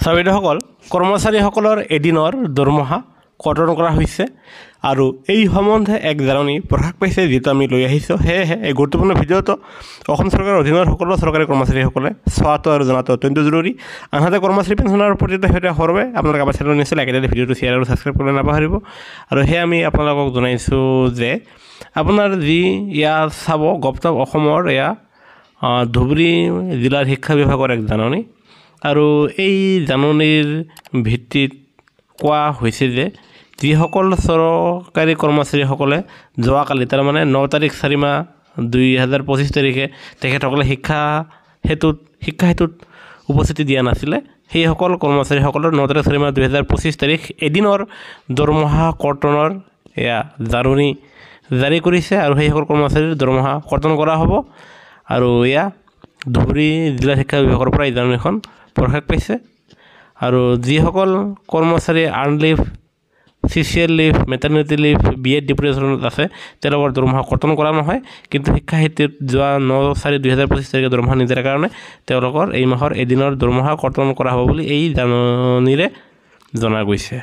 চাবিদাসকল কৰ্মচাৰীসকলৰ এদিনৰ দৰমহা কৰ্তন কৰা হৈছে আৰু এই সম্বন্ধে এক জাননী প্ৰকাশ পাইছে যেটো আমি লৈ আহিছোঁ হেহে এই গুৰুত্বপূৰ্ণ ভিডিঅ'টো অসম চৰকাৰৰ অধীনৰ সকলো চৰকাৰী কৰ্মচাৰীসকলে চোৱাটো আৰু জনাটো অত্যন্ত জৰুৰী আনহাতে কৰ্মচাৰী পেঞ্চনৰ প্ৰতিটো হেতে হৰবে আপোনালোকে আমাৰ চেনেল নিশ্চয় লাইক কৰি ভিডিঅ'টো শ্বেয়াৰ আৰু সাবস্ক্ৰাইব কৰিব নাপাহৰিব আৰু হে আমি আপোনালোকক জনাইছোঁ যে আপোনাৰ যি ইয়াত চাব গপ্তম অসমৰ এয়া ধুবুৰী জিলাৰ শিক্ষা বিভাগৰ এক জাননী আৰু এই জাননীৰ ভিত্তিত কোৱা হৈছে যে যিসকল চৰকাৰী কৰ্মচাৰীসকলে যোৱাকালি তাৰ মানে 9 তাৰিখ 4 মাহ 2025 তাৰিখে তেখেতসকলে শিক্ষা হেতুত উপস্থিতি দিয়া নাছিলে সেই সকল কৰ্মচাৰীসকলৰ 9 তাৰিখ 4 মাহ 2025 তাৰিখ এদিনৰ দৰমহা কৰ্তনৰ এয়া জাননী জাৰি কৰিছে আৰু সেই সকল কৰ্মচাৰীৰ দৰমহা কৰ্তন কৰা হ'ব আৰু এয়া ধুবুৰী জিলা শিক্ষা বিভাগৰ পৰা এই জাননীখন প্ৰকাশ পাইছে আৰু যিসকল কৰ্মচাৰী earn leave CCL leave maternity leave BEd ডিপ্ৰেছনত আছে তেওঁলোকৰ দৰমহা কৰ্তন কৰা নহয় কিন্তু শিক্ষা হেতুত যোৱা 9/4/2025 তাৰিখে দৰমহা নিদিয়াৰ কাৰণে তেওঁলোকৰ এই মাহৰ এদিনৰ দৰমহা কৰ্তন কৰা হ'ব বুলি এই জাননীৰে জনা গৈছে